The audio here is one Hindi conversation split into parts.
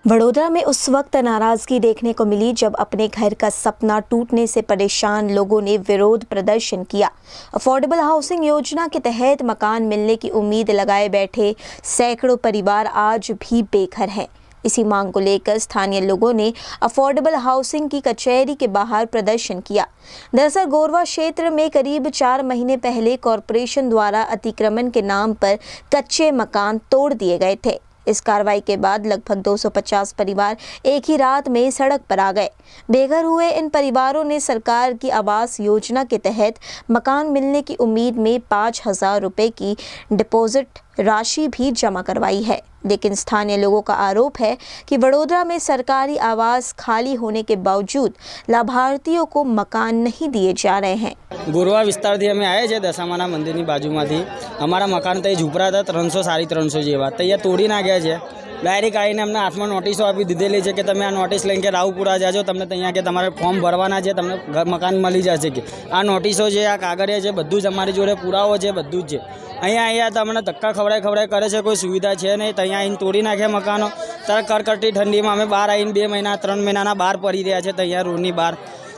वडोदरा में उस वक्त नाराजगी देखने को मिली जब अपने घर का सपना टूटने से परेशान लोगों ने विरोध प्रदर्शन किया। अफोर्डेबल हाउसिंग योजना के तहत मकान मिलने की उम्मीद लगाए बैठे सैकड़ों परिवार आज भी बेघर हैं। इसी मांग को लेकर स्थानीय लोगों ने अफोर्डेबल हाउसिंग की कचहरी के बाहर प्रदर्शन किया। दरअसल गोरवा क्षेत्र में करीब 4 महीने पहले कॉरपोरेशन द्वारा अतिक्रमण के नाम पर कच्चे मकान तोड़ दिए गए थे। इस कार्रवाई के बाद लगभग 250 परिवार एक ही रात में सड़क पर आ गए। बेघर हुए इन परिवारों ने सरकार की आवास योजना के तहत मकान मिलने की उम्मीद में 5,000 रुपये की डिपॉजिट राशि भी जमा करवाई है। लेकिन स्थानीय लोगों का आरोप है कि वडोदरा में सरकारी आवास खाली होने के बावजूद लाभार्थियों को मकान नहीं दिए जा रहे हैं। गोरवा विस्तारथी अमे आया छे दशामाना मंदिर की बाजूमांथी अमारा मकान तो झूपड़ा था 300 साढ़े 300 जेवा तो तोड़ी नाख्या छे। डायरेक्ट आવીને અમને હાથમાં નોટિસો આપી દીધેલી છે કે તમે આ નોટિસ લઈને કે રાવપુરા જાજો, તમને ત્યાં કે તમારે ફોર્મ ભરવાના છે, તમને ઘર મકાન મળી જશે કે આ નોટિસો છે, આ કાગળિયા છે, બધું જ અમારી જોડે પુરાવો છે, બધું જ છે। અહીંયા તો અમને ધક્કા ખવડાય કરે છે, કોઈ સુવિધા છે નહીં। ત્યાં આવીને તોડી નાખ્યા મકાનો। ત્યારે કડકડતી ઠંડીમાં અમે બહાર આવીને 2 મહિના 3 મહિનાના બહાર પડી રહ્યા છે ત્યાં રોડની બહાર।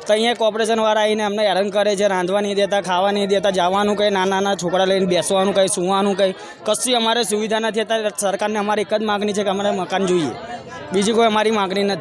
तो अँ कॉर्पोरेशन वाला आવીને अमने हैरान करे छे, रांधवा नहीं देता, खावा नहीं देता, जवानुं कहीं नाना छोकरा लईने बेसवानुं कहीं, सूवानुं कहीं, कशी अमारे सुविधा नहीं। अत्यारे सरकारने अमारी एक ज मागणी है कि अमारे मकान जोईए, बीजी कोई अमारी मागणी नहीं।